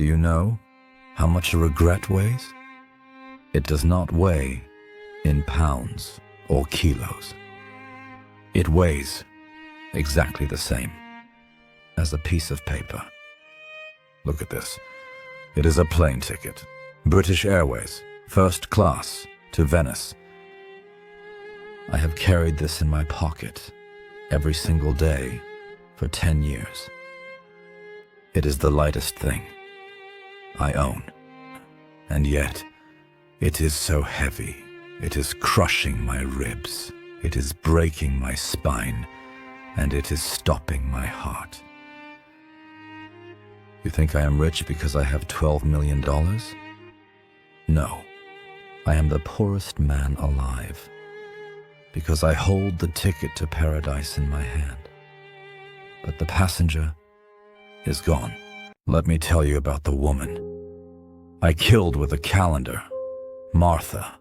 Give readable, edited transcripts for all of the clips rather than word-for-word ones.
Do you know how much a regret weighs? It does not weigh in pounds or kilos. It weighs exactly the same as a piece of paper. Look at this. It is a plane ticket. British Airways, first class, to Venice. I have carried this in my pocket every single day for 10 years. It is the lightest thing I own. And yet, it is so heavy. It is crushing my ribs. It is breaking my spine. And it is stopping my heart. You think I am rich because I have $12 million? No. I am the poorest man alive because I hold the ticket to paradise in my hand. But the passenger is gone. Let me tell you about the woman I killed with a calendar, Martha.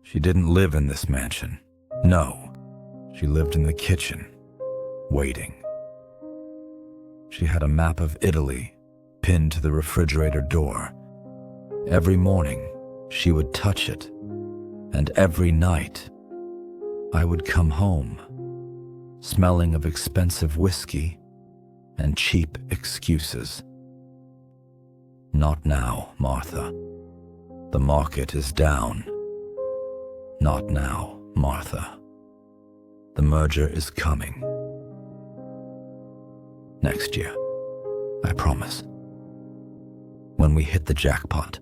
She didn't live in this mansion. No, she lived in the kitchen, waiting. She had a map of Italy pinned to the refrigerator door. Every morning, she would touch it, and every night, I would come home, smelling of expensive whiskey and cheap excuses. Not now, Martha. The market is down. Not now, Martha. The merger is coming. Next year, I promise. When we hit the jackpot.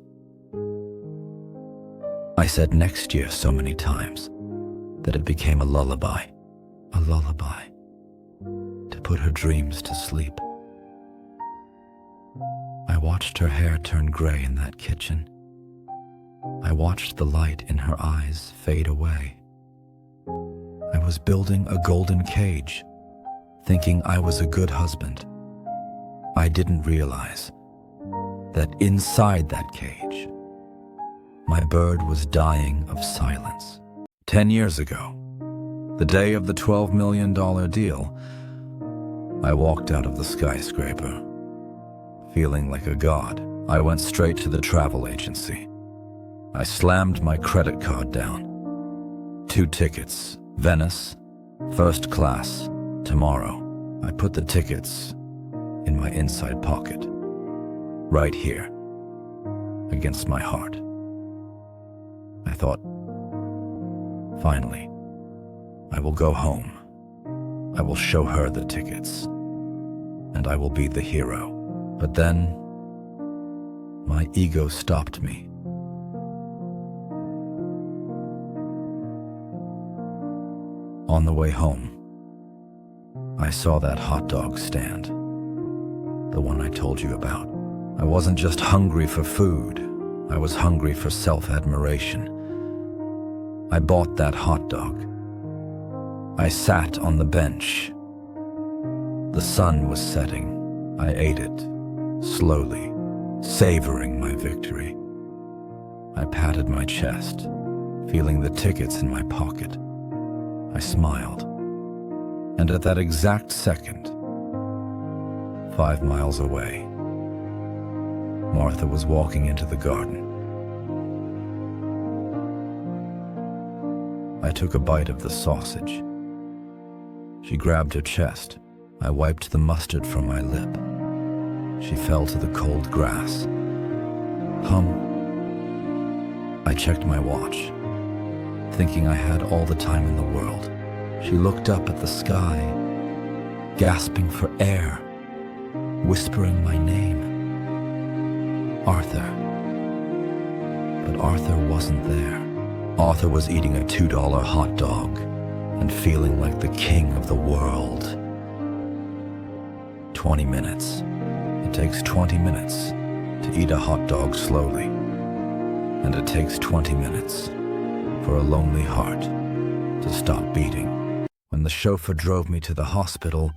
I said next year so many times that it became a lullaby to put her dreams to sleep. I watched her hair turn gray in that kitchen. I watched the light in her eyes fade away. I was building a golden cage, thinking I was a good husband. I didn't realize that inside that cage, my bird was dying of silence. 10 years ago, the day of the $12 million deal, I walked out of the skyscraper, feeling like a god. I went straight to the travel agency. I slammed my credit card down. 2 tickets, Venice, first class, tomorrow. I put the tickets in my inside pocket, right here, against my heart. I thought, finally, I will go home. I will show her the tickets, and I will be the hero. But then, my ego stopped me. On the way home, I saw that hot dog stand, the one I told you about. I wasn't just hungry for food, I was hungry for self-admiration. I bought that hot dog. I sat on the bench. The sun was setting. I ate it, slowly, savoring my victory. I patted my chest, feeling the tickets in my pocket. I smiled. And at that exact second, 5 miles away, Martha was walking into the garden. I took a bite of the sausage. She grabbed her chest. I wiped the mustard from my lip. She fell to the cold grass. I checked my watch, thinking I had all the time in the world. She looked up at the sky, gasping for air, whispering my name. Arthur. But Arthur wasn't there. Arthur was eating a $2 hot dog and feeling like the king of the world. 20 minutes. It takes 20 minutes to eat a hot dog slowly. And it takes 20 minutes for a lonely heart to stop beating. When the chauffeur drove me to the hospital,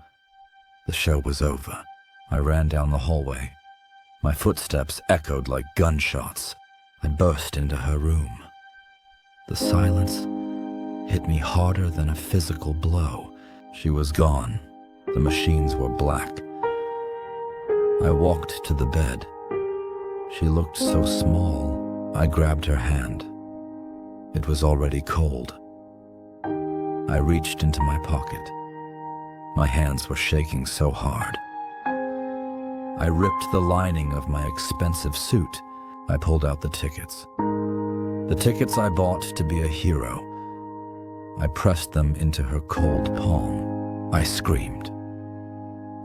the show was over. I ran down the hallway. My footsteps echoed like gunshots. I burst into her room. The silence hit me harder than a physical blow. She was gone. The machines were black. I walked to the bed. She looked so small, I grabbed her hand. It was already cold. I reached into my pocket. My hands were shaking so hard. I ripped the lining of my expensive suit. I pulled out the tickets. The tickets I bought to be a hero. I pressed them into her cold palm. I screamed.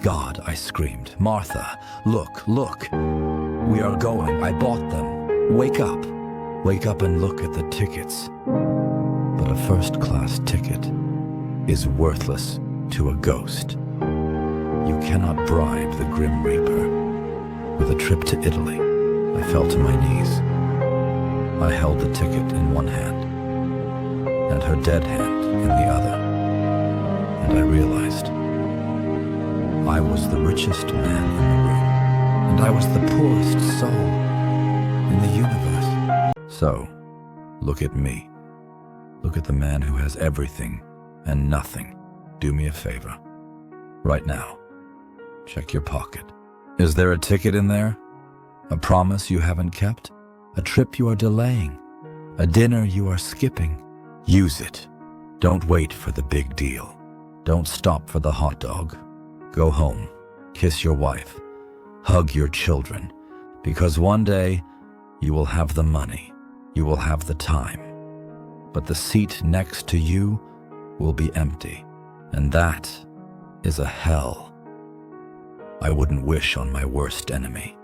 God, I screamed. Martha, look, look. We are going. I bought them. Wake up. Wake up and look at the tickets. But a first-class ticket is worthless to a ghost. You cannot bribe the Grim Reaper. With a trip to Italy, I fell to my knees. I held the ticket in one hand, and her dead hand in the other. And I realized I was the richest man in the room, and I was the poorest soul in the universe. So, look at me. Look at the man who has everything and nothing. Do me a favor. Right now, check your pocket. Is there a ticket in there? A promise you haven't kept? A trip you are delaying? A dinner you are skipping? Use it. Don't wait for the big deal. Don't stop for the hot dog. Go home. Kiss your wife. Hug your children. Because one day, you will have the money. You will have the time. But the seat next to you will be empty. And that is a hell I wouldn't wish on my worst enemy.